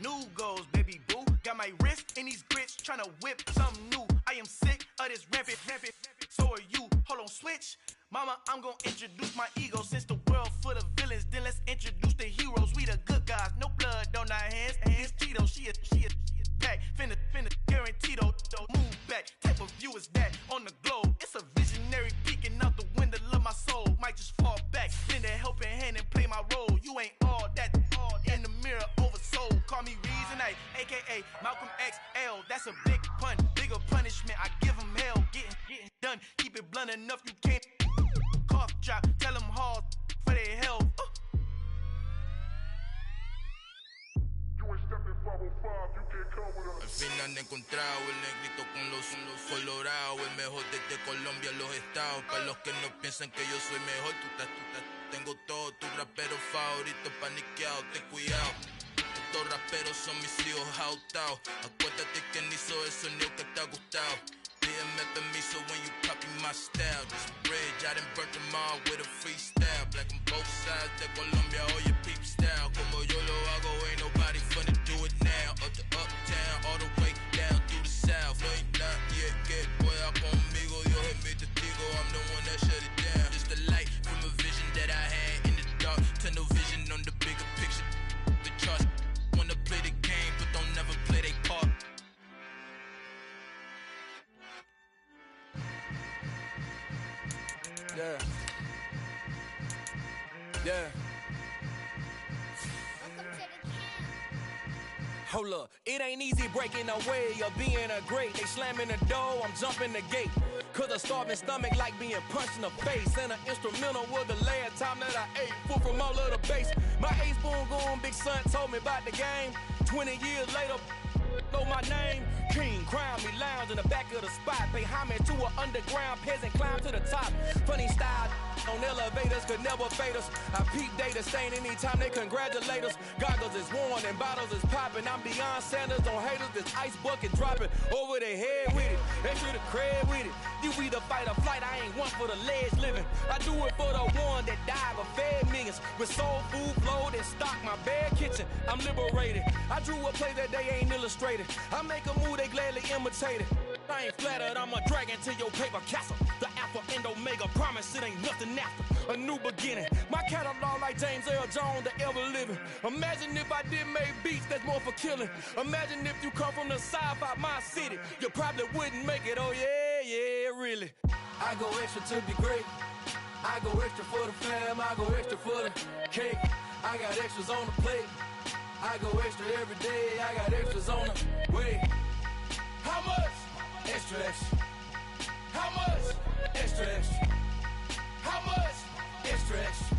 New goals, baby boo. Got my wrist in these grits, tryna whip something new. I am sick of this rampant. So are you. Hold on, switch. Mama, I'm gonna introduce my ego. Since the world full of villains, then let's introduce the heroes. We the good guys, no blood on our hands. Hands Tito, she is back. Finna, guaranteed though. Move back. Type of view is that on the globe? It's a visionary peeking out the window of my soul. Might just fall back, lend a helping hand and play my role. You ain't all that. In the mirror, oversold. Call me Reason A, aka Malcolm XL. That's a big pun, bigger punishment. I give him hell, getting done. Keep it blunt enough, you can't. Cough drop, tell them hard for their health. Al fin han encontrado el negrito con los colorados, el mejor desde Colombia, los estados. Para los que no piensan que yo soy mejor, tengo todo, tu rapero favorito paniqueado, ten cuidado. Estos raperos son mis hijos jautados. Acuérdate quién hizo el sonido que te ha gustado. Pídeme permiso when you copy my style. This bridge, I done burnt them all with a freestyle. Black on both sides de Colombia, oye peep style. Como yo lo hago, ain't nobody finna do it now. Up to uptown, all the way down through the south. No hay nadie que pueda conmigo, Dios es mi testigo. I'm the one that shut it down. Just the light from a vision that I had in the dark. Tunnel vision on the bigger picture. The charts wanna play the game, but don't never play their part. Yeah. Hold up, it ain't easy breaking away or being a great. They slamming the door, I'm jumping the gate. Cause a starving stomach like being punched in the face. And an instrumental was the last time that I ate. Food from all of the bass. My ace boom goon, big son told me about the game. 20 years later, know my name. King, crown me, lounge in the back of the spot. Pay homage to an underground peasant, climb to the top. Funny style on elevators could never fade us. I peep data stain anytime they congratulate us. Goggles is worn and bottles is popping. I'm Deion Sanders on haters, this ice bucket dropping over their head with it. Extra the cred with it. You either fight or flight, I ain't one for the ledge living. I do it for the one that died but fed millions. With soul food flowed and stock my bad kitchen. I'm liberated. I drew a play that they ain't illustrated. I make a move, they gladly imitate it. I ain't flattered, I'm a dragon to your paper castle. The Alpha and Omega, promise it ain't nothing after. A new beginning. My catalog like James Earl Jones, the ever living. Imagine if I did make beats that's more for killing. Imagine if you come from the sci-fi my city. You probably wouldn't make it, oh yeah, really. I go extra to be great. I go extra for the fam, I go extra for the cake. I got extras on the plate. I go extra every day, I got extras on the way. How much? Extra, extra. How much? Extra, extra. How much? Extra, extra.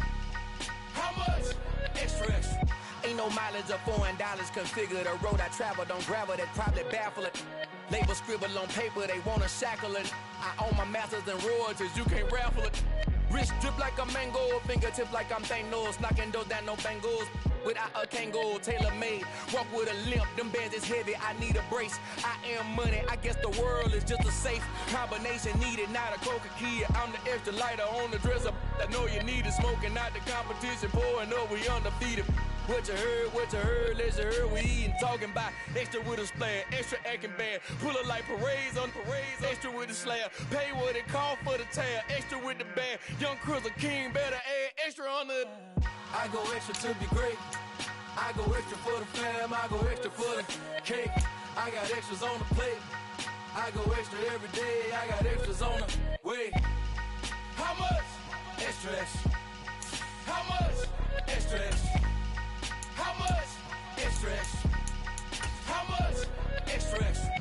How much? Extra, extra. Ain't no mileage of $4 configure the road I travel. Don't gravel, that probably baffle it. Label scribble on paper, they wanna shackle it. I own my masters and royalties, you can't raffle it. Wrist drip like a mango, fingertips like I'm Thanos. Knocking those down, no bangles. Without a Kango, tailor-made. Walk with a limp, them bands is heavy, I need a brace. I am money, I guess the world is just a safe combination needed, not a coca key. I'm the extra lighter on the dresser. I know you need it, smoking out the competition, pouring up, we undefeated. What you heard, let's hear we eating, talking about extra with a splash, extra acting bad. Pull it like parades on parades, extra with the slab. Pay what it cost for the tab, extra with the band. Young Cruz, a king, better add extra on the. I go extra to be great. I go extra for the fam, I go extra for the cake. I got extras on the plate. I go extra every day, I got extras on the way. How much? Extra, extra. How much? Extra, extra. How much? Extra, extra. How much? Extra, extra.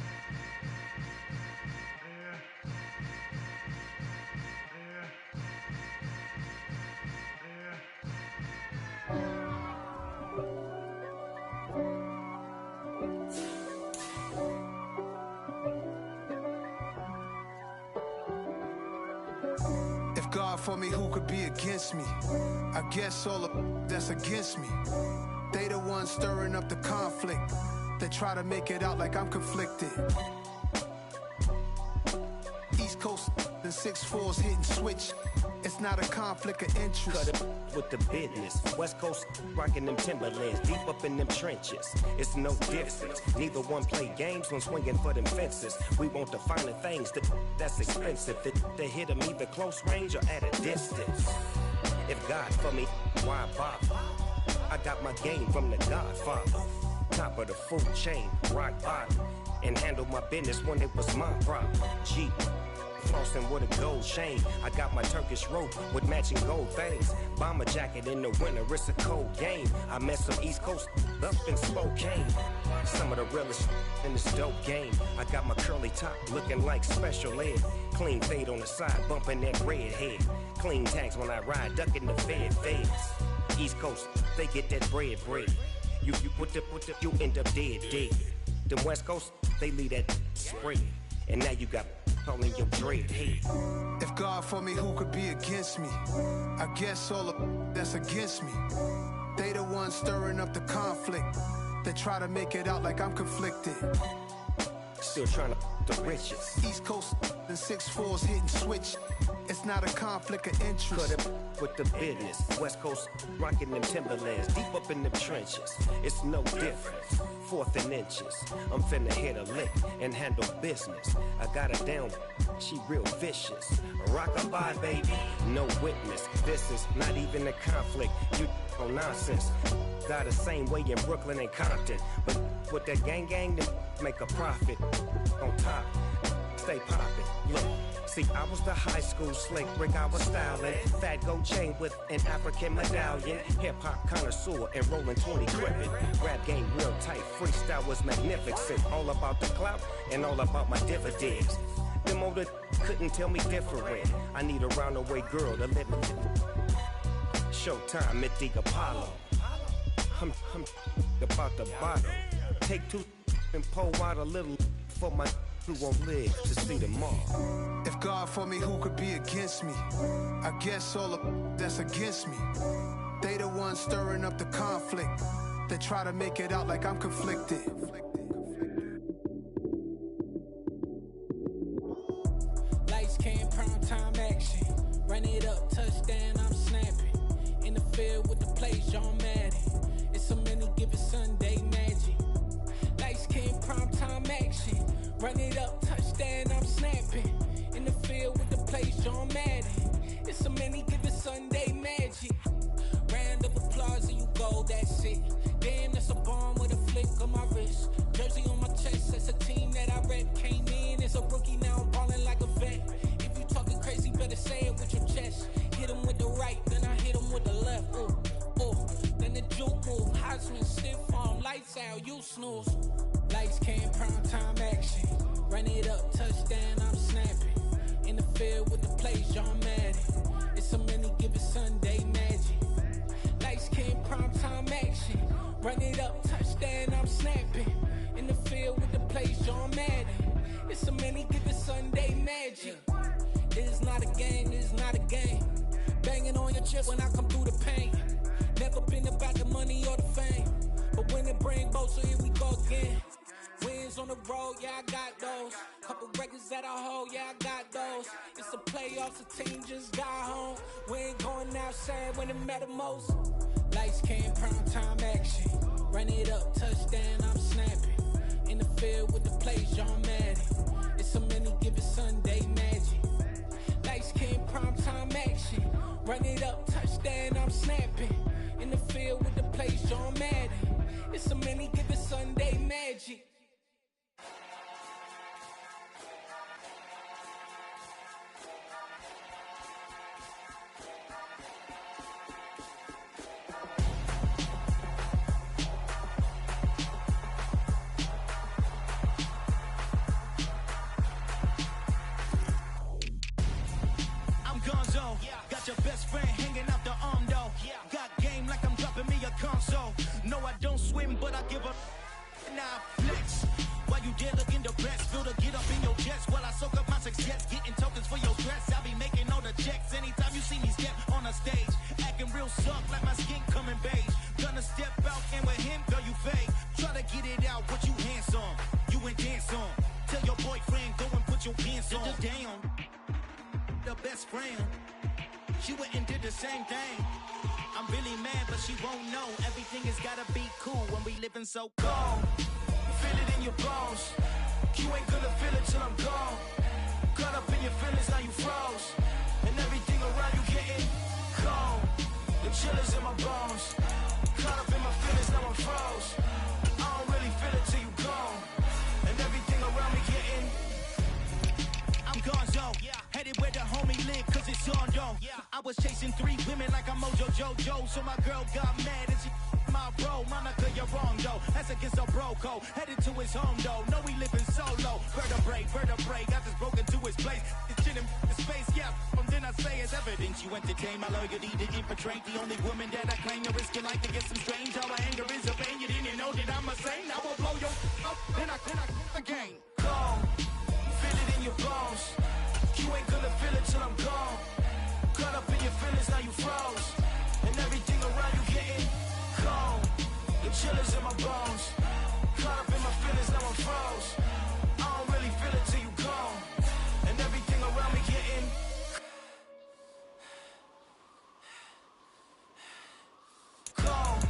God for me, who could be against me? I guess all of that's against me. They the ones stirring up the conflict. They try to make it out like I'm conflicted. East Coast and 6'4's hitting switch. It's not a conflict of interest. Cut it with the business. West Coast rocking them Timberlands, deep up in them trenches. It's no difference. Neither one play games when swinging for them fences. We want the finer things that's expensive. They hit them either close range or at a distance. If God for me, why bother? I got my game from the Godfather. Top of the food chain, rock bottom. And handle my business when it was my problem. G. Flossing with a gold chain. I got my Turkish rope with matching gold things. Bomber jacket in the winter, it's a cold game. I met some East Coast up in Spokane. Some of the realest in this dope game. I got my curly top looking like special ed. Clean fade on the side, bumping that red head. Clean tags when I ride, ducking the feds. East Coast, they get that bread. You you end up dead. Them West Coast, they leave that spread. And now you got all in your dread head. If God for me, who could be against me? I guess all the that's against me. They the ones stirring up the conflict. They try to make it out like I'm conflicted. Still trying to the riches. East Coast and 6'4s hitting switch. It's not a conflict of interest. Cut it with the business. West Coast rocking them Timberlands, deep up in them trenches. It's no difference. 4th and inches. I'm finna hit a lick and handle business. I got her down, she real vicious. Rockabye, baby, no witness. This is not even a conflict. You on nonsense. Got the same way in Brooklyn and Compton, but with that gang, they make a profit. On top, stay poppin'. Look. See, I was the high school slick brick, I was styling. Fat gold chain with an African medallion. Hip-hop connoisseur and rolling 20 gripping. Rap game real tight, freestyle was magnificent. All about the clout and all about my dividends. Them older couldn't tell me different. I need a roundaway girl to let me. Showtime at the Apollo. I'm about the bottom. Take 2 and pull out a little for my who won't live to see tomorrow. If God for me, who could be against me? I guess all the that's against me. They the ones stirring up the conflict. They try to make it out like I'm conflicted. Lights came, prime time action. Run it up, touchdown, I'm snapping. In the field with the plays, John Madden. It's a many given Sunday magic. Lights came, prime time action. Run it up, touchdown, I'm snapping. In the field with the plays, John Madden. It's a many given Sunday magic. Round of applause and you go, that's it. Damn, that's a bomb with a flick on my wrist. Jersey on my chest, that's a team that I rep. Came in as a rookie, now I'm ballin' like a vet. If you talking crazy, better say it with your chest. Hit him with the right, then I hit him with the left. Ooh, ooh, then the juke move. Heisman, stiff arm, lights out, you snooze. Lights came, prime time action. Run it up, touchdown, I'm snapping. In the field with the plays, John Madden. It's a many given Sunday magic. Lights came, prime time action. Run it up, touchdown, I'm snapping. In the field with the plays, John Madden. It's a many given Sunday magic. This is not a game, this is not a game. Banging on your chest when I come through the pain. Never been about the money or the fame. But when it bring both, so here we go again. Wins on the road, yeah, I got those. Couple records that I hold, yeah, I got those. It's the playoffs, the team just got home. We ain't going outside when it matter most. Lights came, prime time action. Run it up, touchdown, I'm snapping. In the field with the plays, John Madden. It's a many given Sunday magic. Lights came, prime time action. Run it up, touchdown, I'm snapping. In the field with the plays, John Madden. It's a many given Sunday magic. Got your best friend hanging out the arm though. Got game like I'm dropping me a console. No, I don't swim, but I give up. Now flex. While you there looking depressed, feel to get up in your chest while I soak up my success. Getting tokens for your stress. I'll be making all the checks anytime you see me step on a stage. Acting real soft like my skin coming beige. Gonna step out and with him, girl, you fake. Try to get it out, what you handsome. You and dance on. Tell your boyfriend, go and put your pants on. Down. The best friend. she went and did the same thing. I'm really mad, but she won't know. Everything has gotta be cool when we living so cold. Feel it in your bones. You ain't gonna feel it till I'm gone. Caught up in your feelings, now you froze. And everything around you getting cold. The chill is in my bones. Caught up in my feelings, now I'm froze. I don't really feel it till you gone. And everything around me getting, I'm gone zone. Headed where the homie live, cause it's on though. I was chasing 3 women like I'm Mojo Jojo. So my girl got mad and she my bro. Monica, you're wrong though. That's against a bro code. Headed to his home though. No, we living solo. Vertebrae. I just broke into his place. It's chin in his face, yeah. From then I say it's evidence. You entertain my loyalty to infiltrate. The only woman that I claim to risk your life to get some strange. How my anger is a pain. You didn't know that I'm a saint. I will blow your up. Then I again. Gone. Feel it in your bones. You ain't gonna feel it till I'm gone. Caught up in your feelings, now you froze. And everything around you getting cold. The chill is in my bones. Caught up in my feelings, now I'm froze. I don't really feel it till you gone. And everything around me getting cold.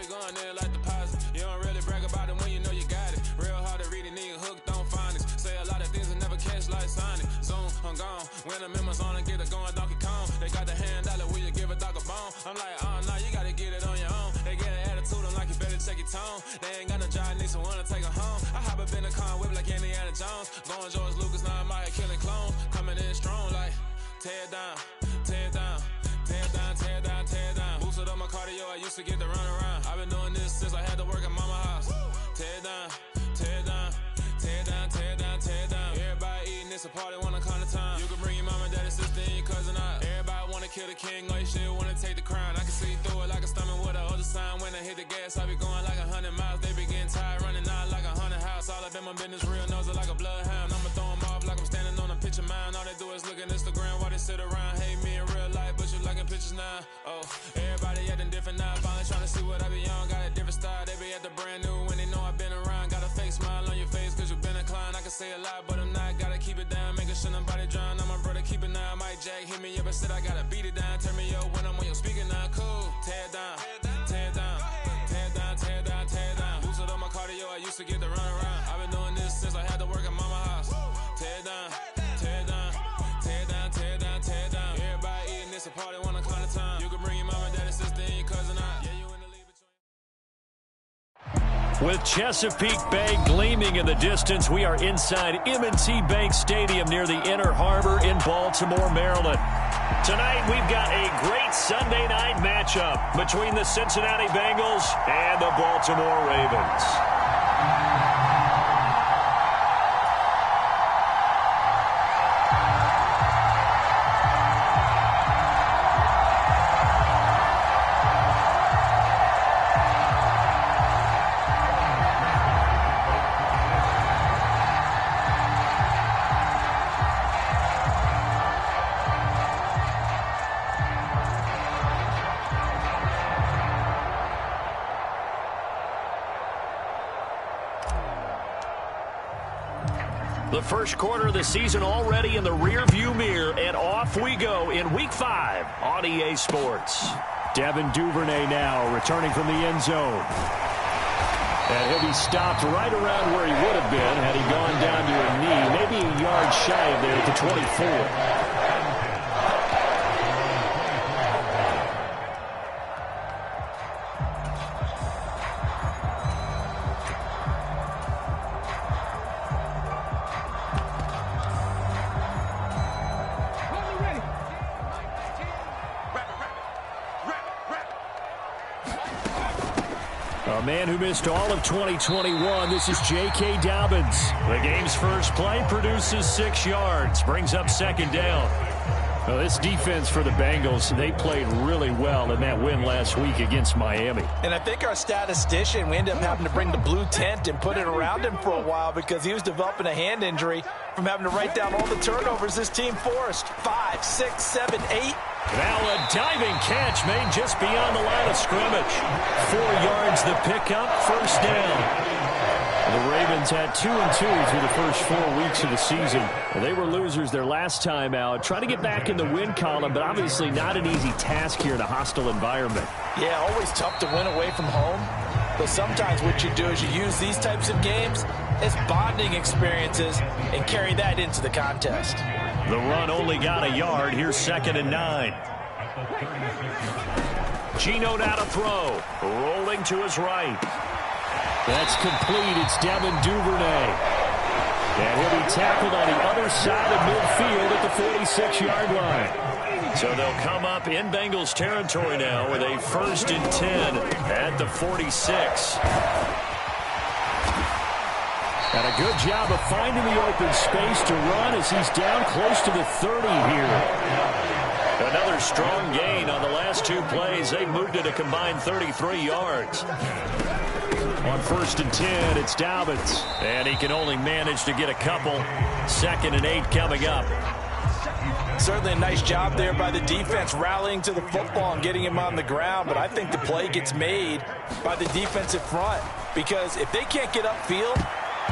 Going in like deposit. You don't really brag about it when you know you got it. Real hard to read it, nigga hooked on phonics. Say a lot of things and never catch like Sonic. Zoom, I'm gone. When the members on and get it going Donkey Kong. They got the hand dollar, will you give a dog a bone? I'm like, oh no, you gotta get it on your own. They get an attitude, I'm like, you better check your tone. They ain't got no job, need someone to take her home. I hop up in the car, whip like Indiana Jones. Going George Lucas, now I'm out here killing clones. Coming in strong like, tear down, tear down. Tear down, tear down, tear down. Boosted up my cardio, I used to get to run around. I've been doing this since I had to work at mama house. Tear down, tear down, tear down, tear down, tear down. Everybody eating, it's a party, wanna count the time. You can bring your mama, daddy, sister, and your cousin out. Everybody wanna kill the king, or you shit wanna take the crown. I can see through it like a stomach with a other sign. When I hit the gas, I be going like 100 miles. They be getting tired, running out like 100 house. All up in my business, real nose it like a bloodhound. I'ma throw 'em off like I'm standing on a picture mound. All they do is look at Instagram while they sit around. Hate me in real life, but you liking pictures now. Oh, everybody acting different now. Finally trying to see what I be on. Got a different style, they be at the brand new when they know I've been around. Got a fake smile on your face cause you been inclined. I can say a lot, but I'm not. Gotta keep it down, making sure nobody drown. I'm my brother, keep it now. Mike Jack hit me up and said I gotta beat it down. Turn me up when I'm on your speaker now. Cool, tear down, tear down, tear down, tear down, tear down. Boosted up my cardio, I used to get to run around. I've been doing this since I had to work at mama house. Tear down, tear down, tear down, tear down, tear down. Everybody eating, it's a party, wanna count the time. You can bring your mama, daddy, sister, and your cousin out. Yeah, you in the lead between. With Chesapeake Bay gleaming in the distance, we are inside M&T Bank Stadium near the Inner Harbor in Baltimore, Maryland. Tonight, we've got a great Sunday night matchup between the Cincinnati Bengals and the Baltimore Ravens. The first quarter of the season already in the rearview mirror, and off we go in Week 5 on EA Sports. Devin Duvernay now returning from the end zone. And he'll be stopped right around where he would have been had he gone down to a knee, maybe a yard shy of there at the 24. A man who missed all of 2021, this is J.K. Dobbins. The game's first play produces 6 yards, brings up second down. Well, this defense for the Bengals, they played really well in that win last week against Miami. And I think our statistician, we ended up having to bring the blue tent and put it around him for a while because he was developing a hand injury from having to write down all the turnovers this team forced. 5, 6, 7, 8. Now a diving catch made just beyond the line of scrimmage. 4 yards the pickup, first down. The Ravens had 2-2 through the first 4 weeks of the season. They were losers their last time out. Trying to get back in the win column, but obviously not an easy task here in a hostile environment. Yeah, always tough to win away from home. But sometimes what you do is you use these types of games as bonding experiences and carry that into the contest. The run only got a yard. Here's 2nd and 9. Geno now to throw. Rolling to his right. That's complete. It's Devin Duvernay. And he'll be tackled on the other side of midfield at the 46-yard line. So they'll come up in Bengals territory now with a 1st and 10 at the 46. And a good job of finding the open space to run as he's down close to the 30 here. Another strong gain on the last 2 plays. They moved it a combined 33 yards. On 1st and 10, it's Dobbins. And he can only manage to get a couple. 2nd and 8 coming up. Certainly a nice job there by the defense rallying to the football and getting him on the ground. But I think the play gets made by the defensive front. Because if they can't get upfield,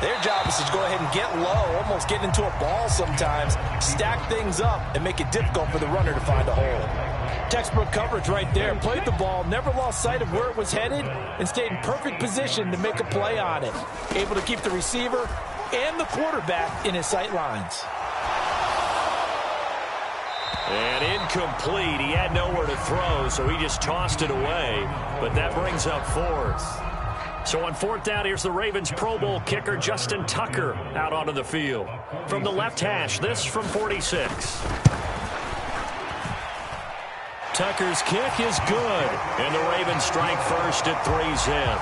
their job is to go ahead and get low, almost get into a ball sometimes, stack things up, and make it difficult for the runner to find a hole. Textbook coverage right there. Played the ball, never lost sight of where it was headed, and stayed in perfect position to make a play on it. Able to keep the receiver and the quarterback in his sight lines. And incomplete. He had nowhere to throw, so he just tossed it away. But that brings up 4th. So on 4th down, here's the Ravens Pro Bowl kicker Justin Tucker out onto the field. From the left hash, this from 46. Tucker's kick is good. And the Ravens strike first at 3-zip.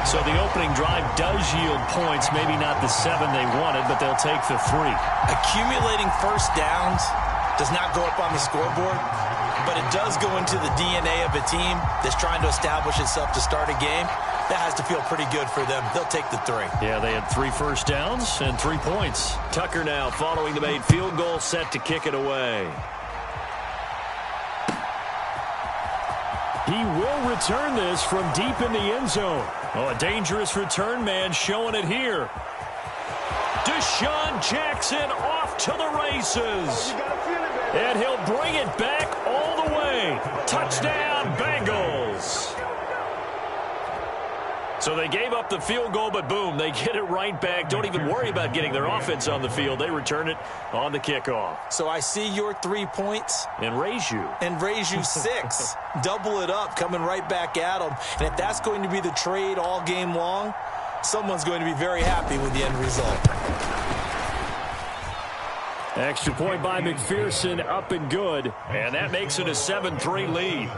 So the opening drive does yield points, maybe not the 7 they wanted, but they'll take the 3. Accumulating first downs does not go up on the scoreboard, but it does go into the DNA of a team that's trying to establish itself to start a game. That has to feel pretty good for them. They'll take the 3. Yeah, they had 3 first downs and 3 points. Tucker now following the made field goal, set to kick it away. He will return this from deep in the end zone. Oh, a dangerous return man showing it here. Deshaun Jackson off to the races. And he'll bring it back all the way. Touchdown, Bengals. So they gave up the field goal, but boom, they get it right back. Don't even worry about getting their offense on the field. They return it on the kickoff. So I see your 3 points. And raise you. And raise you 6. Double it up, coming right back at them. And if that's going to be the trade all game long, someone's going to be very happy with the end result. Extra point by McPherson, up and good. And that makes it a 7-3 lead.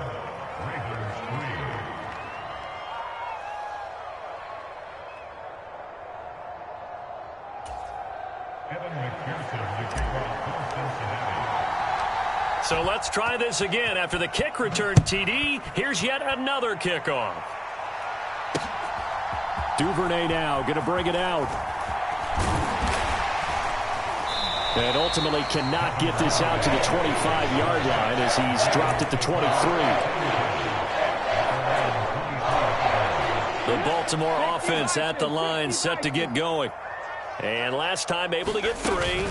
So let's try this again. After the kick return TD, here's yet another kickoff. Duvernay now going to bring it out. And ultimately cannot get this out to the 25-yard line as he's dropped at the 23. The Baltimore offense at the line, set to get going. And last time able to get 3.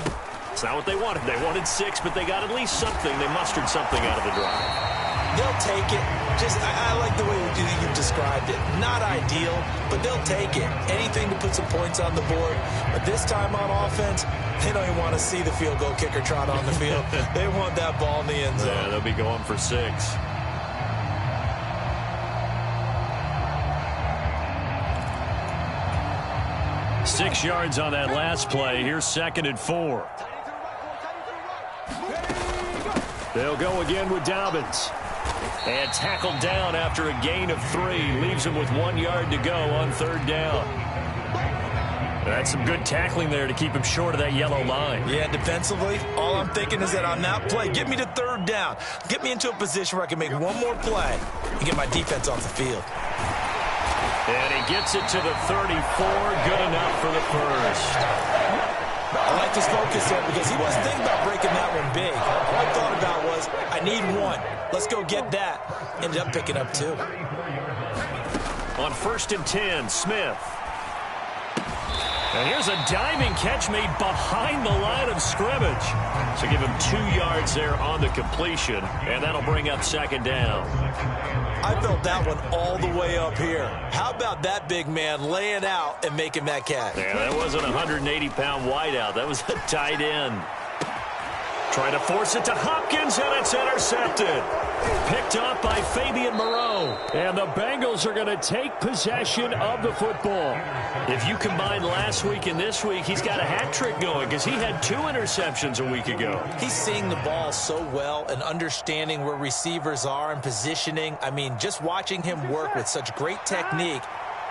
It's not what they wanted. They wanted 6, but they got at least something. They mustered something out of the drive. They'll take it. I like the way you described it. Not ideal, but they'll take it. Anything to put some points on the board. But this time on offense, they don't even want to see the field goal kicker trot on the field. They want that ball in the end zone. Yeah, they'll be going for 6. 6 yards on that last play. Here's 2nd and 4. They'll go again with Dobbins. And tackled down after a gain of 3. Leaves him with 1 yard to go on 3rd down. That's some good tackling there to keep him short of that yellow line. Yeah, defensively, all I'm thinking is that on that play, get me to third down. Get me into a position where I can make one more play and get my defense off the field. And he gets it to the 34. Good enough for the first. I like his focus there because he wasn't thinking about breaking that one big. All I thought about was, I need one. Let's go get that. Ended up picking up 2. On 1st and 10, Smith. And here's a diving catch made behind the line of scrimmage. So give him 2 yards there on the completion, and that'll bring up 2nd down. I felt that one all the way up here. How about that big man laying out and making that catch? Yeah, that wasn't a 180-pound wideout. That was a tight end. Trying to force it to Hopkins, and it's intercepted. Picked up by Fabian Moreau. And the Bengals are going to take possession of the football. If you combine last week and this week, he's got a hat trick going because he had 2 interceptions a week ago. He's seeing the ball so well and understanding where receivers are and positioning. I mean, just watching him work with such great technique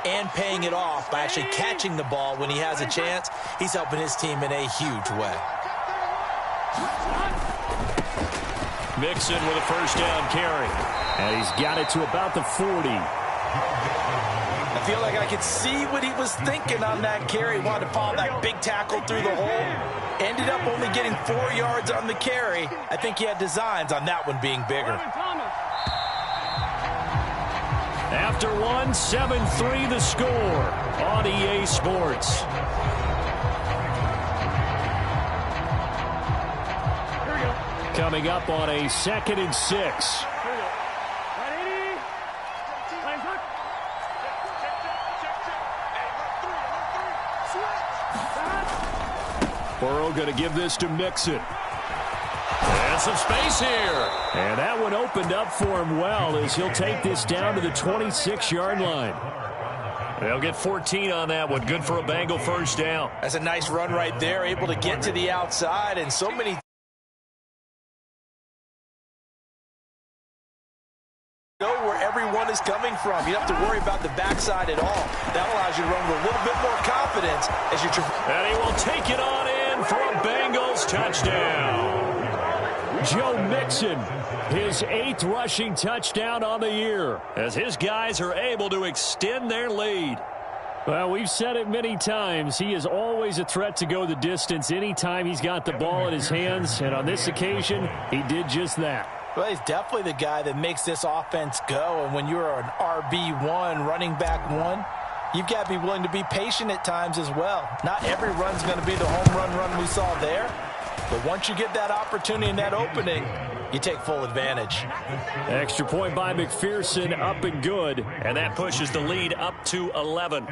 and paying it off by actually catching the ball when he has a chance, he's helping his team in a huge way. Mixon with a 1st down carry. And he's got it to about the 40. I feel like I could see what he was thinking on that carry. Wanted to follow that big tackle through the hole. Ended up only getting 4 yards on the carry. I think he had designs on that one being bigger. After 1, 7-3 the score on EA Sports. Coming up on a 2nd and 6. Burrow going to give this to Mixon. And some space here. And that one opened up for him well as he'll take this down to the 26-yard line. They'll get 14 on that one. Good for a Bengal 1st down. That's a nice run right there. Able to get to the outside, and so many know where everyone is coming from. You don't have to worry about the backside at all. That allows you to run with a little bit more confidence as you and he will take it on in for a Bengals touchdown. Joe Mixon, his 8th rushing touchdown on the year, as his guys are able to extend their lead. Well, we've said it many times. He is always a threat to go the distance anytime he's got the ball in his hands, and on this occasion, he did just that. Well, he's definitely the guy that makes this offense go, and when you're an RB1, running back 1, you've got to be willing to be patient at times as well. Not every run's going to be the home run we saw there, but once you get that opportunity and that opening, you take full advantage. Extra point by McPherson, up and good, and that pushes the lead up to 11.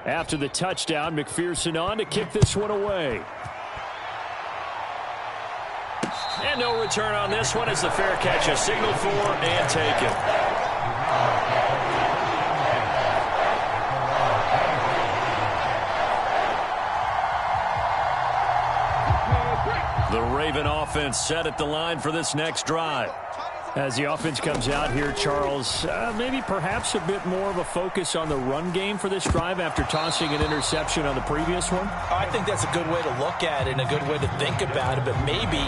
After the touchdown, McPherson on to kick this one away. And no return on this one as the fair catch is signaled for and taken. The Raven offense set at the line for this next drive. As the offense comes out here, Charles, maybe perhaps a bit more of a focus on the run game for this drive after tossing an interception on the previous one? I think that's a good way to look at it and a good way to think about it, but maybe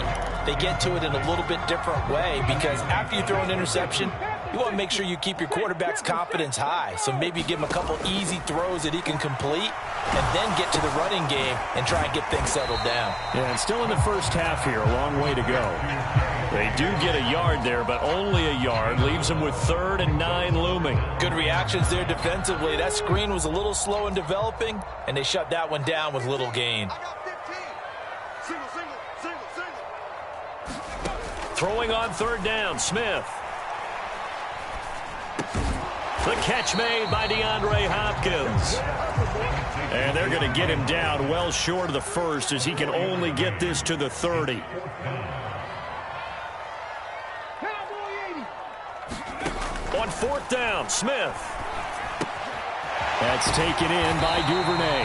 they get to it in a little bit different way because after you throw an interception, you want to make sure you keep your quarterback's confidence high. So maybe give him a couple easy throws that he can complete and then get to the running game and try and get things settled down. Yeah, and still in the first half here, a long way to go. They do get a yard there, but only a yard. Leaves them with 3rd and 9 looming. Good reactions there defensively. That screen was a little slow in developing, and they shut that one down with little gain. Throwing on 3rd down, Smith. The catch made by DeAndre Hopkins. And they're going to get him down well short of the first as he can only get this to the 30. On 4th down, Smith. That's taken in by Duvernay.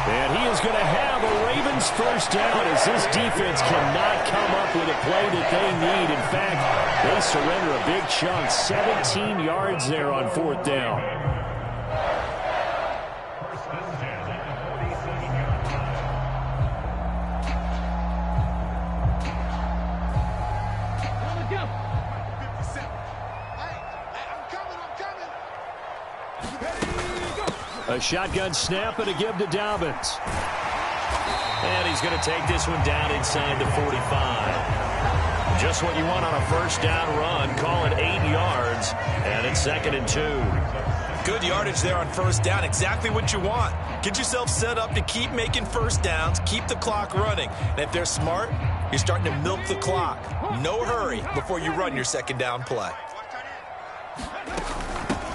And he is going to have a Ravens 1st down as this defense cannot come up with a play that they need. In fact, they surrender a big chunk, 17 yards there on 4th down. A shotgun snap and a give to Dobbins. And he's going to take this one down inside the 45. Just what you want on a first down run. Call it 8 yards. And it's 2nd and 2. Good yardage there on first down. Exactly what you want. Get yourself set up to keep making first downs. Keep the clock running. And if they're smart, you're starting to milk the clock. No hurry before you run your second down play.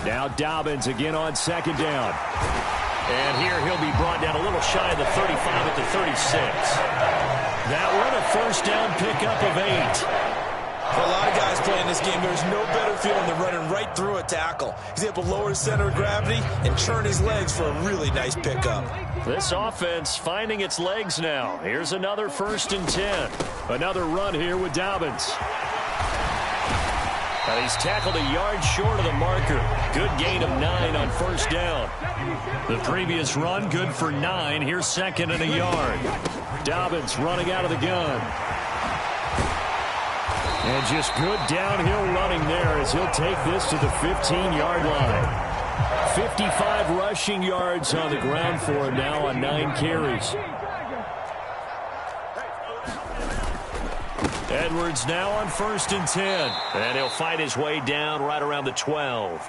Now Dobbins again on second down. And here he'll be brought down a little shy of the 35 at the 36. That one a first down pickup of 8. For a lot of guys playing this game, there's no better feeling than running right through a tackle. He's able to lower his center of gravity and churn his legs for a really nice pickup. This offense finding its legs now. Here's another 1st and 10. Another run here with Dobbins. And he's tackled a yard short of the marker. Good gain of 9 on first down. The previous run, good for 9. Here's 2nd and a yard. Dobbins running out of the gun. And just good downhill running there as he'll take this to the 15-yard line. 55 rushing yards on the ground for him now on 9 carries. Edwards now on 1st and 10. And he'll fight his way down right around the 12.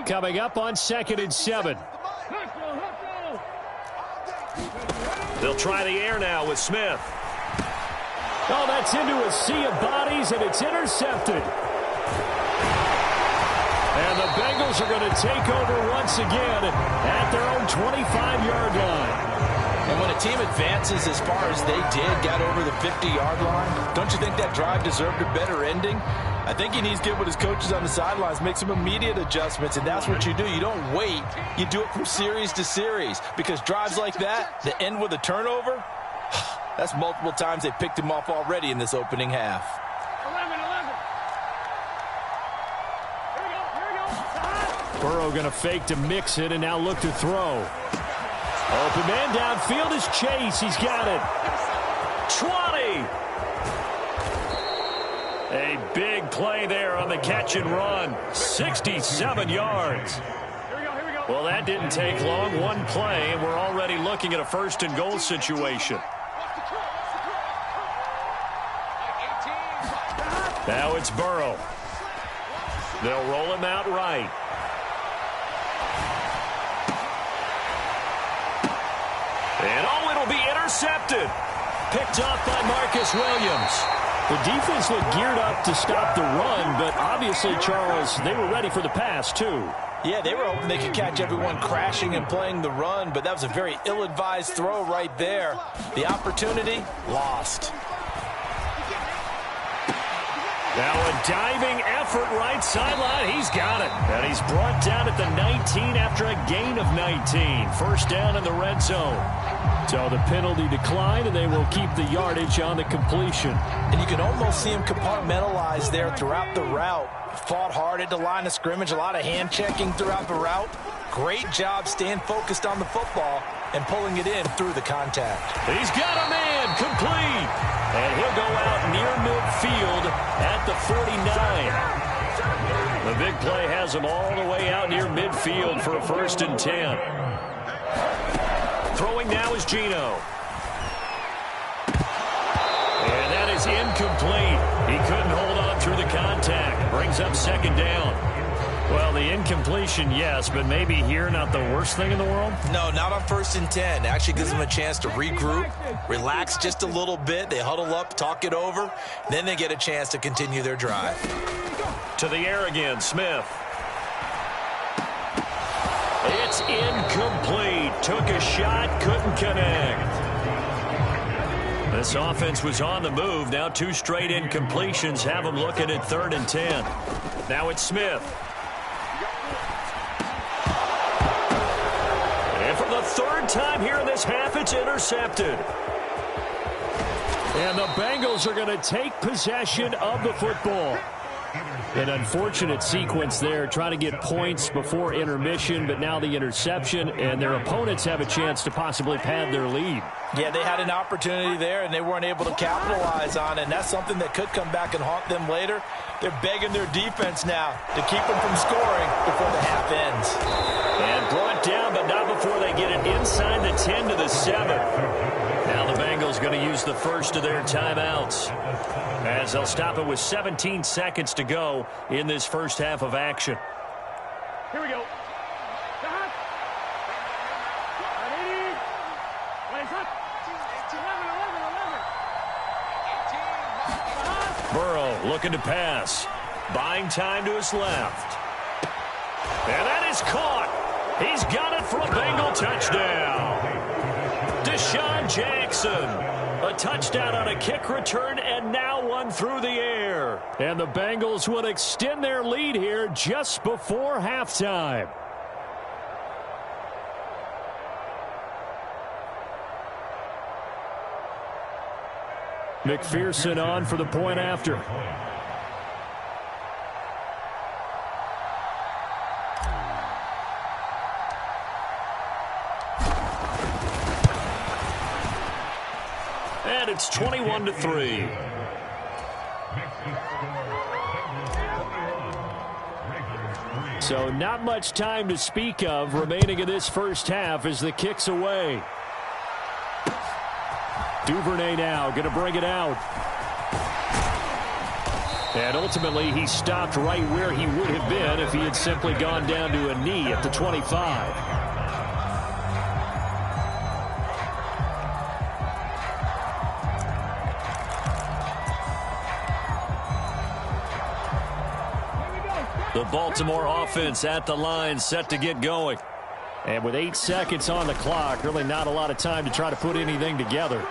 Coming up on 2nd and 7. They'll try the air now with Smith. Oh, that's into a sea of bodies, and it's intercepted. And the Bengals are going to take over once again at their own 25-yard line. And when a team advances as far as they did, got over the 50-yard line, don't you think that drive deserved a better ending? I think he needs to get with his coaches on the sidelines, make some immediate adjustments, and that's what you do. You don't wait. You do it from series to series, because drives like that end with a turnover, that's multiple times they picked him off already in this opening half. 11. Burrow going to fake to mix it and now look to throw. Open man downfield is Chase. He's got it. 20. A big play there on the catch and run. 67 yards. Well, that didn't take long. One play, and we're already looking at a 1st and goal situation. Now it's Burrow. They'll roll him out right. And it'll be intercepted. Picked off by Marcus Williams. The defense looked geared up to stop the run, but obviously, Charles, they were ready for the pass, too. Yeah, they were hoping they could catch everyone crashing and playing the run, but that was a very ill-advised throw right there. The opportunity, lost. Now a diving effort right sideline. He's got it. And he's brought down at the 19 after a gain of 19. First down in the red zone. So the penalty declined, and they will keep the yardage on the completion. And you can almost see him compartmentalize there throughout the route. Fought hard at the line of scrimmage, a lot of hand checking throughout the route. Great job staying focused on the football and pulling it in through the contact. He's got a man complete. And he'll go out near midfield at the 49. The big play has him all the way out near midfield for a 1st and 10. Throwing now is Geno. And that is incomplete. He couldn't hold on through the contact. Brings up 2nd down. Well, the incompletion, yes, but maybe here not the worst thing in the world? No, not on 1st and 10. Actually gives them a chance to regroup, relax just a little bit. They huddle up, talk it over. Then they get a chance to continue their drive. To the air again, Smith. It's incomplete. Took a shot, couldn't connect. This offense was on the move. Now 2 straight incompletions have them looking at 3rd and 10. Now it's Smith. And for the 3rd time here in this half, it's intercepted. And the Bengals are going to take possession of the football. An unfortunate sequence there, trying to get points before intermission, but now the interception, and their opponents have a chance to possibly pad their lead. Yeah, they had an opportunity there, and they weren't able to capitalize on it, and that's something that could come back and haunt them later. They're begging their defense now to keep them from scoring before the half ends. And brought down, but not before they get it inside the 10 to the 7. Now the Bengals going to use the first of their timeouts, as they'll stop it with 17 seconds to go in this first half of action. Here we go. Burrow looking to pass. Buying time to his left. And that is caught. He's got it for a Bengal touchdown. Deshaun Jackson. A touchdown on a kick return, and now one through the air. And the Bengals will extend their lead here just before halftime. McPherson on for the point after. And it's 21-3. So not much time to speak of remaining in this first half as the kick's away. Duvernay now going to bring it out. And ultimately he stopped right where he would have been if he had simply gone down to a knee at the 25. The Baltimore offense at the line, set to get going. And with 8 seconds on the clock, really not a lot of time to try to put anything together.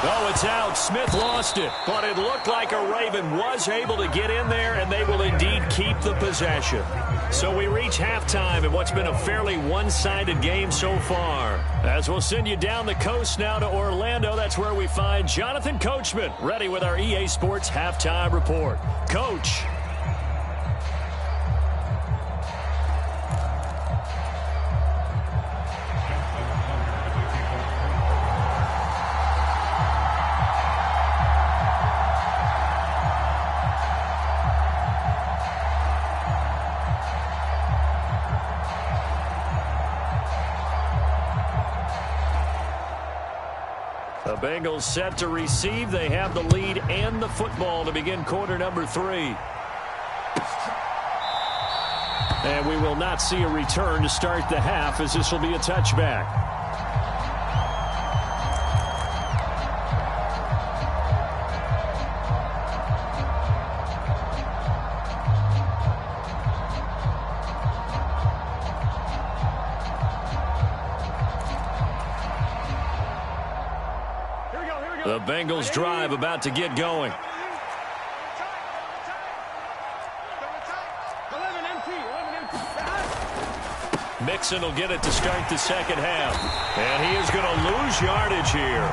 Oh, it's out. Smith lost it. But it looked like a Raven was able to get in there, and they will indeed keep the possession. So we reach halftime in what's been a fairly one-sided game so far. As we'll send you down the coast now to Orlando, that's where we find Jonathan Coachman ready with our EA Sports Halftime Report. Coach. The Bengals set to receive. They have the lead and the football to begin quarter number 3. And we will not see a return to start the half, as this will be a touchback. The Bengals drive about to get going. Mixon will get it to start the second half. And he is going to lose yardage here.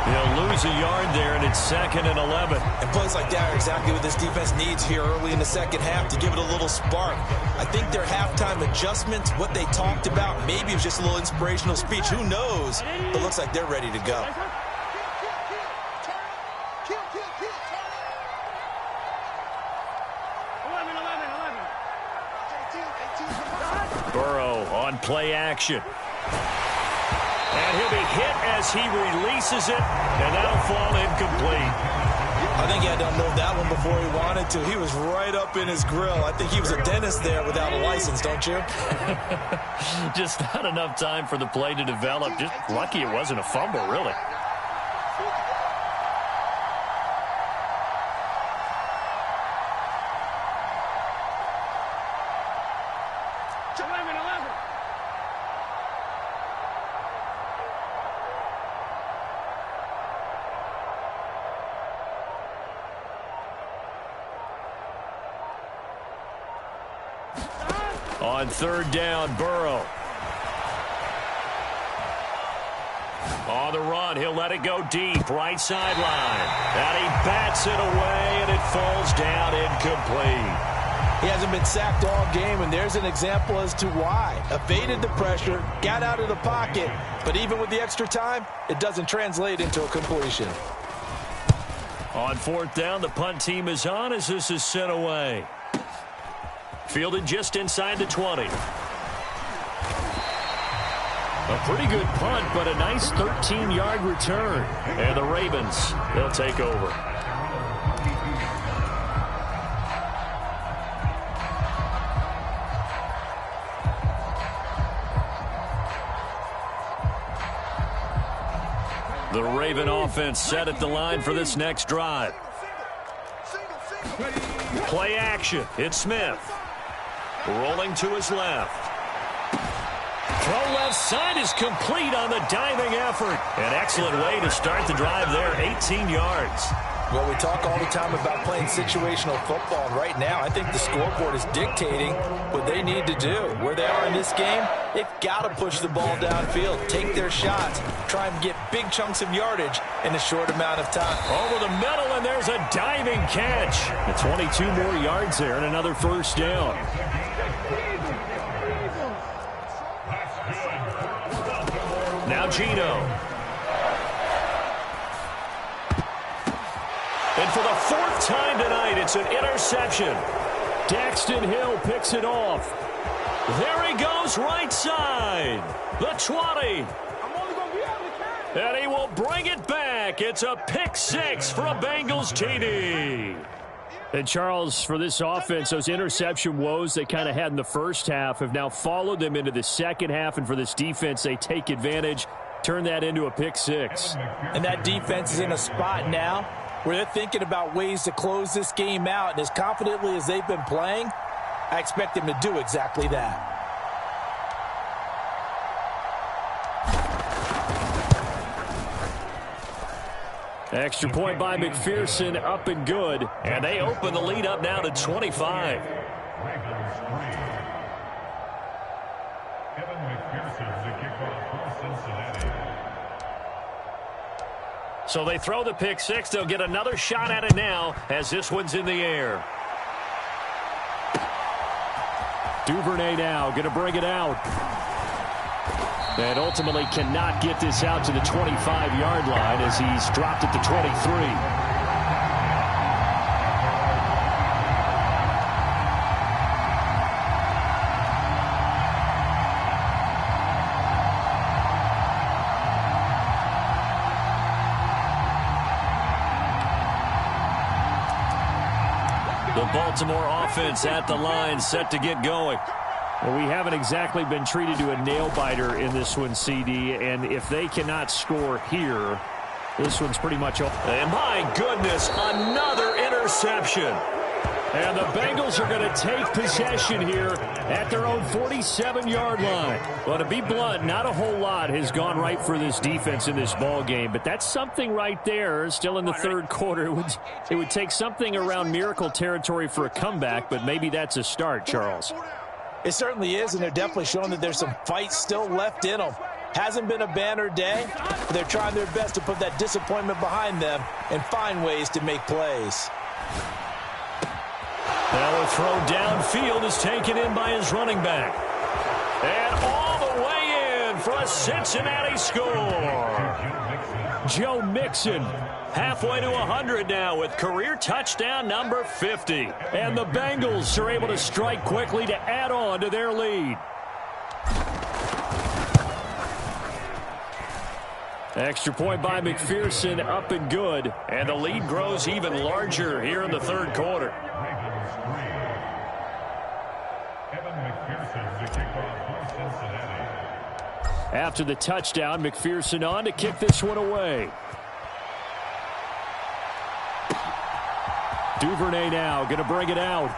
He'll lose a yard there, and it's 2nd and 11. And plays like that are exactly what this defense needs here early in the second half to give it a little spark. I think their halftime adjustments, what they talked about, maybe it was just a little inspirational speech. Who knows? But it looks like they're ready to go. Burrow on play action. And he'll be hit as he releases it, and that'll fall incomplete. I think he had to unload that one before he wanted to. He was right up in his grill. I think he was a dentist there without a license, don't you? Just not enough time for the play to develop. Just lucky it wasn't a fumble, really. On 3rd down, Burrow. On the run, he'll let it go deep, right sideline. And he bats it away, and it falls down incomplete. He hasn't been sacked all game, and there's an example as to why. Evaded the pressure, got out of the pocket, but even with the extra time, it doesn't translate into a completion. On fourth down, the punt team is on as this is sent away. Fielded just inside the 20. A pretty good punt, but a nice 13-yard return. And the Ravens, they'll take over. The Raven offense set at the line for this next drive. Play action. It's Smith. Rolling to his left. Throw left side is complete on the diving effort. An excellent way to start the drive there, 18 yards. Well, we talk all the time about playing situational football, and right now I think the scoreboard is dictating what they need to do. Where they are in this game, they've got to push the ball downfield, take their shots, try and get big chunks of yardage in a short amount of time. Over the middle, and there's a diving catch. And 22 more yards there and another first down. Now Gino. And for the fourth time tonight, it's an interception. Daxton Hill picks it off. There he goes, right side. The 20. And he will bring it back. It's a pick six for a Bengals TD. And Charles, for this offense, those interception woes they kind of had in the first half have now followed them into the second half. And for this defense, they take advantage, turn that into a pick six. And that defense is in a spot now where they're thinking about ways to close this game out. And as confidently as they've been playing, I expect them to do exactly that. Extra point by McPherson, up and good. And they open the lead up now to 25. So they throw the pick six. They'll get another shot at it now as this one's in the air. Duvernay now going to bring it out. And ultimately cannot get this out to the 25-yard line as he's dropped at the 23. The Baltimore offense at the line, set to get going. Well, we haven't exactly been treated to a nail-biter in this one, CD, and if they cannot score here, this one's pretty much over. And my goodness, another interception. And the Bengals are going to take possession here at their own 47-yard line. Well, to be blunt, not a whole lot has gone right for this defense in this ball game, but that's something right there. Still in the third quarter. It would take something around miracle territory for a comeback, but maybe that's a start, Charles. It certainly is, and they're definitely showing that there's some fight still left in them. Hasn't been a banner day, but they're trying their best to put that disappointment behind them and find ways to make plays. Now a throw downfield is taken in by his running back. And all the way in for a Cincinnati score. Joe Mixon halfway to 100 now with career touchdown number 50. And the Bengals are able to strike quickly to add on to their lead. Extra point by McPherson, up and good. And the lead grows even larger here in the third quarter. After the touchdown, McPherson on to kick this one away. Duvernay now going to bring it out.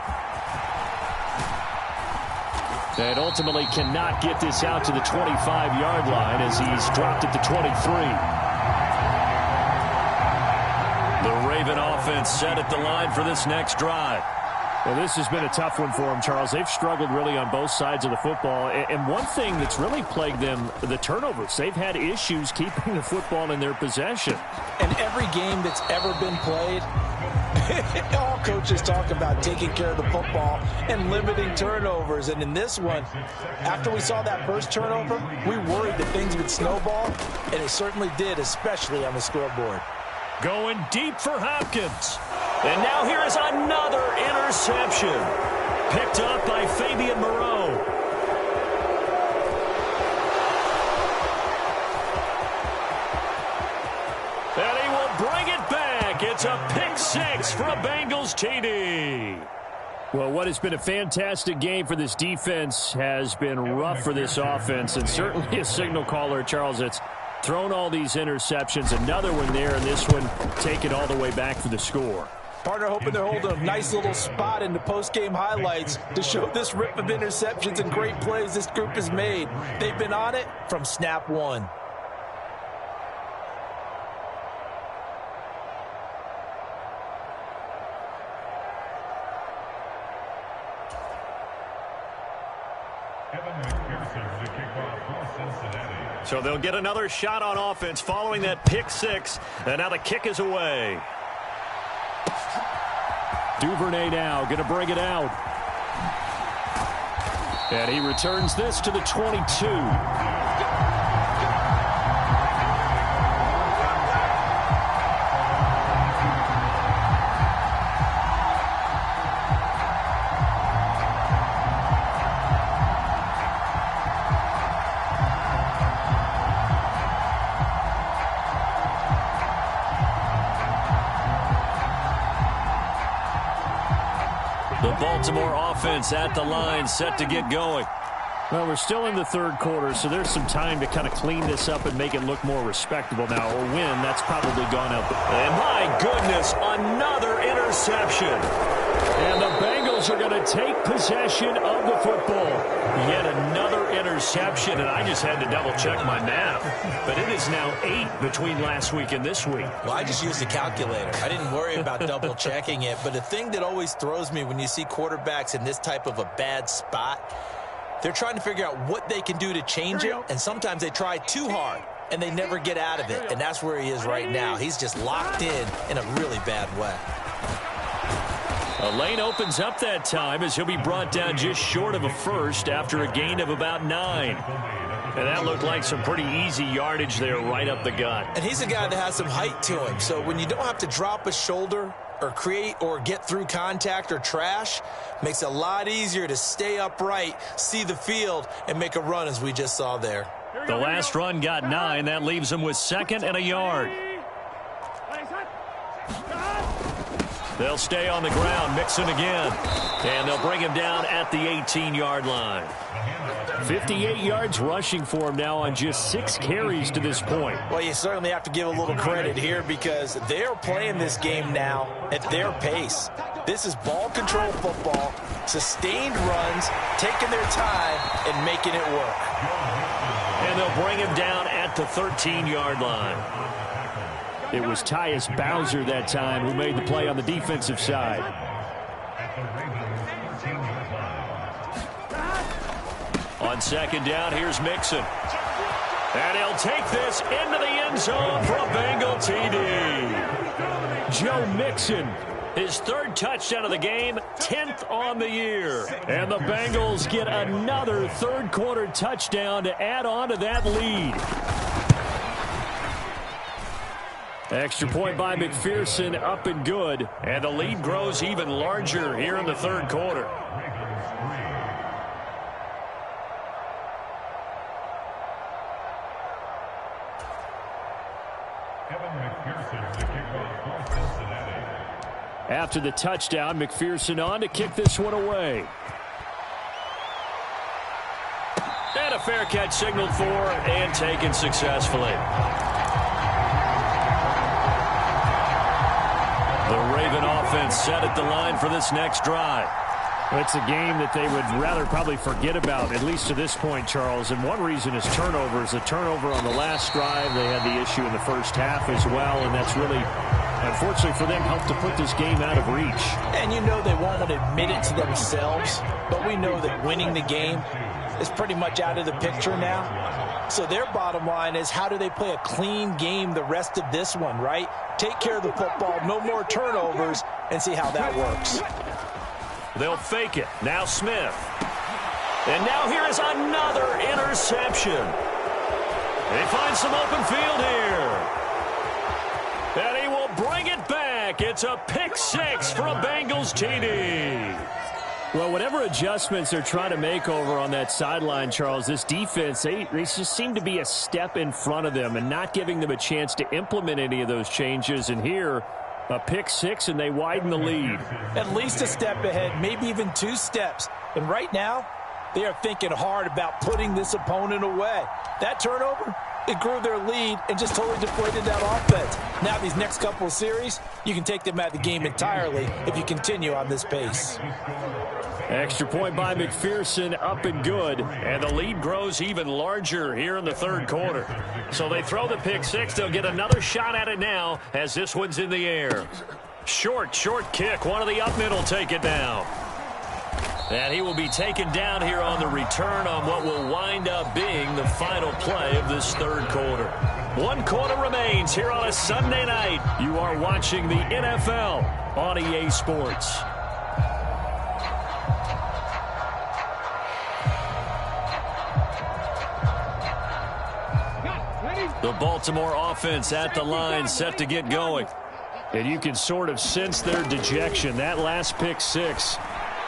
And ultimately cannot get this out to the 25-yard line as he's dropped at the 23. The Raven offense set at the line for this next drive. Well, this has been a tough one for them, Charles. They've struggled really on both sides of the football. And one thing that's really plagued them, the turnovers. They've had issues keeping the football in their possession. And every game that's ever been played, all coaches talk about taking care of the football and limiting turnovers. And in this one, after we saw that first turnover, we worried that things would snowball, and it certainly did, especially on the scoreboard. Going deep for Hopkins. And now here is another interception. Picked up by Fabian Moreau. And he will bring it back. It's a pick six for a Bengals TD. Well, what has been a fantastic game for this defense has been rough for this offense, and certainly a signal caller, Charles, that's thrown all these interceptions. Another one there, and this one taken all the way back for the score. Partner hoping they're holding a nice little spot in the post-game highlights to show this rip of interceptions and great plays this group has made. They've been on it from snap one. So they'll get another shot on offense following that pick six, and now the kick is away. Duvernay now going to bring it out. And he returns this to the 22. Baltimore offense at the line, set to get going. Well, we're still in the third quarter, so there's some time to kind of clean this up and make it look more respectable now. A win, that's probably gone out. And my goodness, another interception. And the Bengals are going to take possession of the football. Yet another interception, and I just had to double-check my math. But it is now 8 between last week and this week. Well, I just used a calculator. I didn't worry about double-checking it. But the thing that always throws me when you see quarterbacks in this type of a bad spot, they're trying to figure out what they can do to change it, and sometimes they try too hard, and they never get out of it. And that's where he is right now. He's just locked in a really bad way. A lane opens up that time as he'll be brought down just short of a first after a gain of about 9. And that looked like some pretty easy yardage there right up the gut. And he's a guy that has some height to him. So when you don't have to drop a shoulder or create or get through contact or trash, makes it a lot easier to stay upright, see the field, and make a run as we just saw there. The last run got 9. That leaves him with 2nd and a yard. They'll stay on the ground, Mixon again. And they'll bring him down at the 18-yard line. 58 yards rushing for him now on just 6 carries to this point. Well, you certainly have to give a little credit here because they're playing this game now at their pace. This is ball control football, sustained runs, taking their time and making it work. And they'll bring him down at the 13-yard line. It was Tyus Bowser that time who made the play on the defensive side. On 2nd down, here's Mixon. And he'll take this into the end zone for a Bengal TD. Joe Mixon, his 3rd touchdown of the game, 10th on the year. And the Bengals get another 3rd quarter touchdown to add on to that lead. Extra point by McPherson, up and good. And the lead grows even larger here in the 3rd quarter. After the touchdown, McPherson on to kick this one away. And a fair catch signaled for and taken successfully. The Raven offense set at the line for this next drive. It's a game that they would rather probably forget about, at least to this point, Charles. And one reason is turnovers. A turnover on the last drive. They had the issue in the first half as well, and that's really unfortunately for them, helped to put this game out of reach. And you know they won't admit it to themselves, but we know that winning the game is pretty much out of the picture now. So their bottom line is, how do they play a clean game the rest of this one, right? Take care of the football, no more turnovers, and see how that works. They'll fake it. Now Smith. And now here is another interception. They find some open field here. And he will bring it back. It's a pick six for a Bengals TD. Well, whatever adjustments they're trying to make over on that sideline, Charles, this defense, they just seem to be a step in front of them and not giving them a chance to implement any of those changes. And here, a pick six, and they widen the lead. At least a step ahead, maybe even 2 steps. And right now, they are thinking hard about putting this opponent away. That turnover, it grew their lead and just totally deflated that offense. Now these next couple of series, you can take them out of the game entirely if you continue on this pace. Extra point by McPherson, up and good. And the lead grows even larger here in the third quarter. So they throw the pick six. They'll get another shot at it now as this one's in the air. Short kick. One of the up middle take it down. And he will be taken down here on the return on what will wind up being the final play of this third quarter. 1 quarter remains here on a Sunday night. You are watching the NFL on EA Sports. The Baltimore offense at the line, set to get going. And you can sort of sense their dejection. That last pick six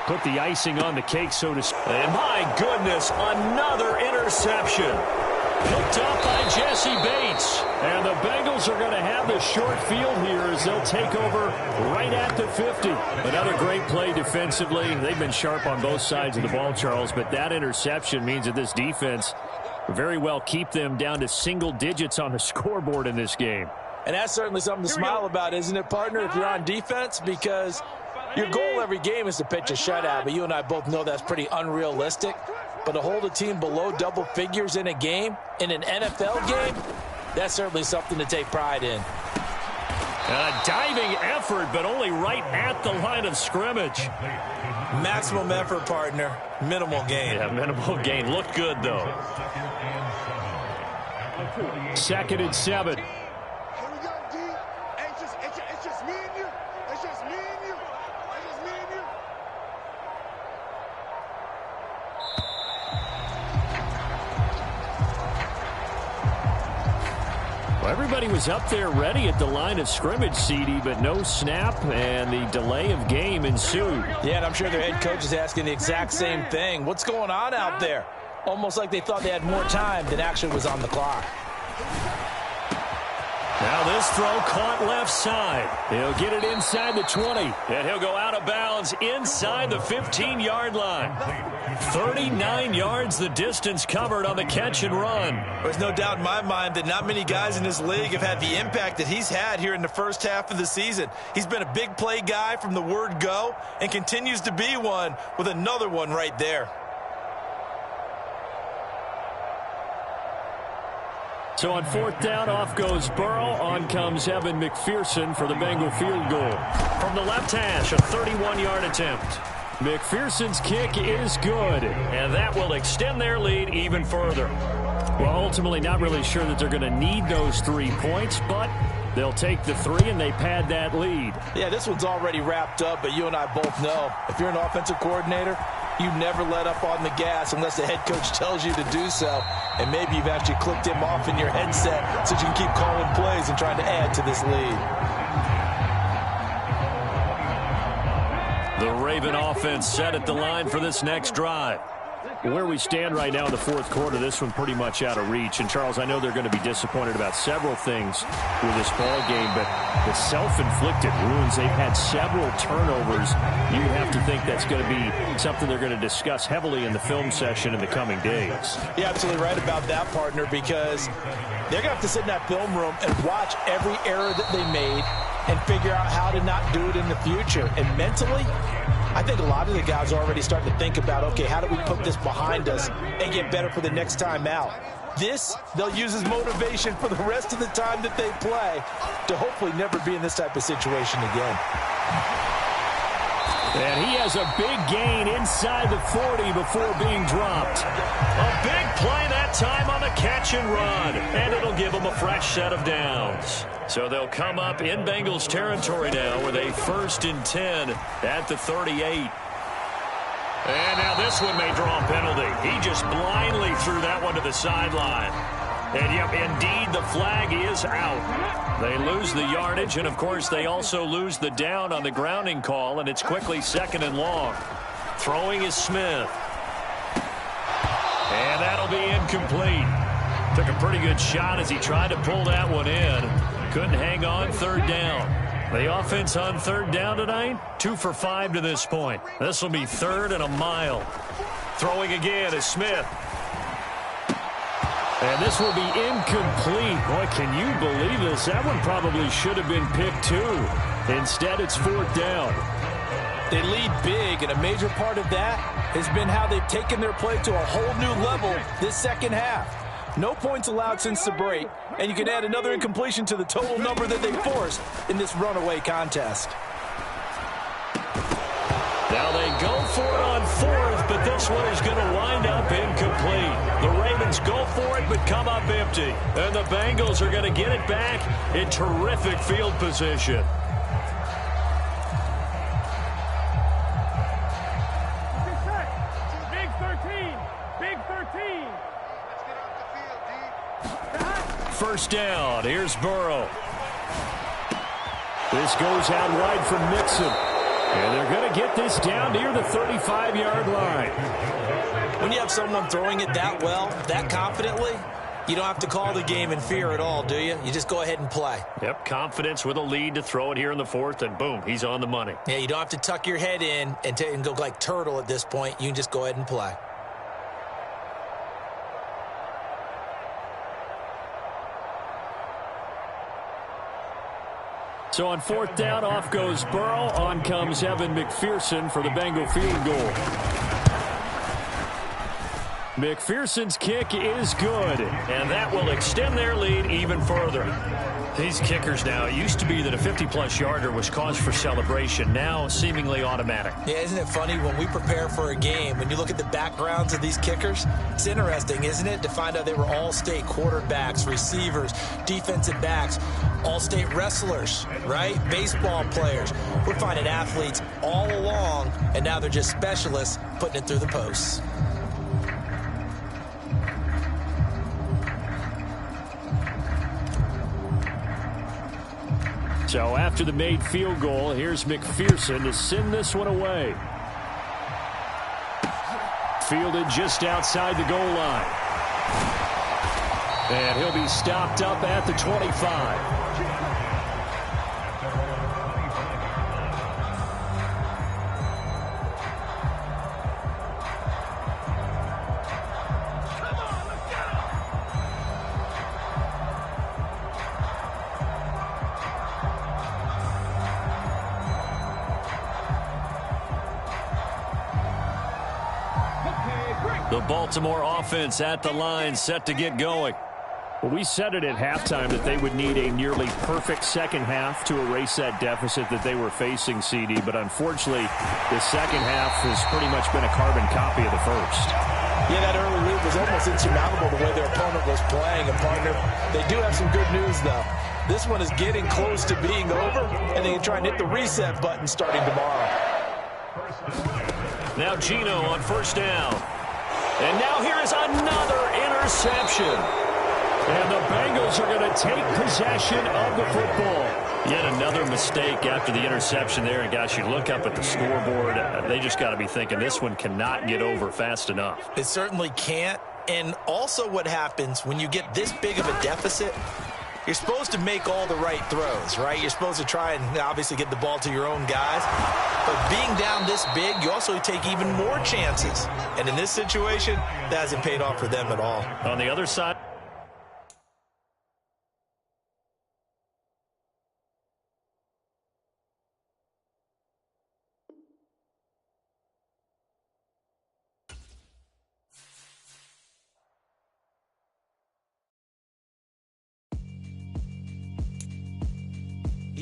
put the icing on the cake, so to speak. And my goodness, another interception. Picked up by Jesse Bates. And the Bengals are going to have the short field here as they'll take over right at the 50. Another great play defensively. They've been sharp on both sides of the ball, Charles, but that interception means that this defense very well keep them down to single digits on the scoreboard in this game. And that's certainly something to smile about, isn't it, partner, if you're on defense? Because your goal every game is to pitch a shutout, but you and I both know that's pretty unrealistic. But to hold a team below double figures in a game, in an NFL game, that's certainly something to take pride in. And a diving effort, but only right at the line of scrimmage. Maximum effort, partner. Minimal gain. Yeah, minimal gain. Looked good, though. 2nd and 7. Well, everybody was up there ready at the line of scrimmage, CD, but no snap, and the delay of game ensued. Yeah, and I'm sure their head coach is asking the exact same thing. What's going on out there? Almost like they thought they had more time than actually was on the clock. Now this throw caught left side. He'll get it inside the 20, and he'll go out of bounds inside the 15-yard line. 39 yards the distance covered on the catch and run. There's no doubt in my mind that not many guys in this league have had the impact that he's had here in the first half of the season. He's been a big play guy from the word go and continues to be one with another one right there. So on 4th down, off goes Burrow. On comes Evan McPherson for the Bengal field goal. From the left hash, a 31-yard attempt. McPherson's kick is good, and that will extend their lead even further. Well, ultimately not really sure that they're going to need those 3 points, but they'll take the 3 and they pad that lead. Yeah, this one's already wrapped up, but you and I both know if you're an offensive coordinator, you never let up on the gas unless the head coach tells you to do so. And maybe you've actually clicked him off in your headset so you can keep calling plays and trying to add to this lead. The Raven offense set at the line for this next drive. Where we stand right now in the 4th quarter, this one pretty much out of reach. And, Charles, I know they're going to be disappointed about several things with this ball game, but the self-inflicted wounds, they've had several turnovers. You have to think that's going to be something they're going to discuss heavily in the film session in the coming days. You're absolutely right about that, partner, because they're going to have to sit in that film room and watch every error that they made and figure out how to not do it in the future. And mentally, I think a lot of the guys are already starting to think about, okay, how do we put this behind us and get better for the next time out? This, they'll use as motivation for the rest of the time that they play to hopefully never be in this type of situation again. And he has a big gain inside the 40 before being dropped. A big play that time on the catch and run. And it'll give them a fresh set of downs. So they'll come up in Bengals territory now with a 1st and 10 at the 38. And now this one may draw a penalty. He just blindly threw that one to the sideline. And, yep, indeed, the flag is out. They lose the yardage, and, of course, they also lose the down on the grounding call, and it's quickly 2nd and long. Throwing is Smith. And that'll be incomplete. Took a pretty good shot as he tried to pull that one in. Couldn't hang on 3rd down. The offense on 3rd down tonight, 2 for 5 to this point. This will be 3rd and a mile. Throwing again is Smith. And this will be incomplete. Boy, can you believe this? That one probably should have been picked too. Instead, it's 4th down. They lead big, and a major part of that has been how they've taken their play to a whole new level this second half. No points allowed since the break, and you can add another incompletion to the total number that they forced in this runaway contest. Now they go for it on 4th, but this one is going to wind up incomplete. The Ravens go for it, but come up empty. And the Bengals are going to get it back in terrific field position. Big 13. Big 13. 1st down. Here's Burrow. This goes out wide from Mixon. And they're going to get this down near the 35-yard line. When you have someone throwing it that well, that confidently, you don't have to call the game in fear at all, do you? You just go ahead and play. Yep, confidence with a lead to throw it here in the 4th, and boom, he's on the money. Yeah, you don't have to tuck your head in and go like turtle at this point. You can just go ahead and play. So on 4th down, off goes Burrow. On comes Evan McPherson for the Bengal field goal. McPherson's kick is good, and that will extend their lead even further. These kickers now, it used to be that a 50-plus yarder was cause for celebration. Now, seemingly automatic. Yeah, isn't it funny when we prepare for a game, when you look at the backgrounds of these kickers, it's interesting, isn't it, to find out they were all-state quarterbacks, receivers, defensive backs, all-state wrestlers, right? Baseball players. We're finding athletes all along, and now they're just specialists putting it through the posts. So after the made field goal, here's McPherson to send this one away. Fielded just outside the goal line. And he'll be stopped up at the 25. The Baltimore offense at the line, set to get going. Well, we said it at halftime that they would need a nearly perfect second half to erase that deficit that they were facing, CD. But unfortunately, the second half has pretty much been a carbon copy of the first. Yeah, that early lead was almost insurmountable the way their opponent was playing. And, partner, they do have some good news, though. This one is getting close to being over, and they can try and hit the reset button starting tomorrow. Now Gino on 1st down. And now here is another interception. And the Bengals are going to take possession of the football. Yet another mistake after the interception there. And, guys, you look up at the scoreboard, they just got to be thinking this one cannot get over fast enough. It certainly can't. And also what happens when you get this big of a deficit, you're supposed to make all the right throws, right? You're supposed to try and obviously get the ball to your own guys. But being down this big, you also take even more chances. And in this situation, that hasn't paid off for them at all. On the other side.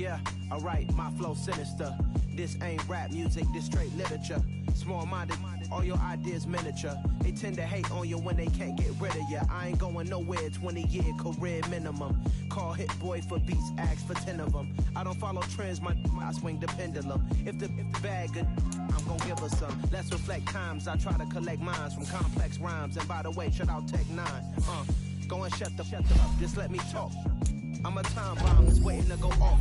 Yeah, alright, my flow sinister. This ain't rap music, this straight literature. Small-minded, all your ideas miniature. They tend to hate on you when they can't get rid of you. I ain't going nowhere, 20-year career minimum. Call Hit Boy for beats, ask for 10 of them. I don't follow trends, I swing the pendulum. If the bag good, I'm gon' give her some. Let's reflect times, I try to collect minds from complex rhymes. And by the way, shout out Tech 9. Go and shut the up, just let me talk. I'm a time bomb that's waiting to go off.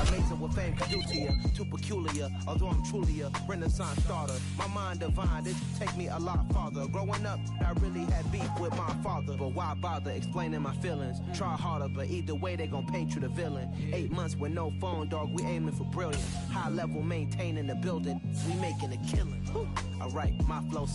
Amazing what fame can do to you. Too peculiar, although I'm truly a renaissance starter. My mind divine, it take me a lot farther. Growing up, I really had beef with my father. But why bother explaining my feelings? Try harder, but either way they gon' paint you the villain. 8 months with no phone, dog, we aiming for brilliant. High level maintaining the building, we making a killing. Alright, my flow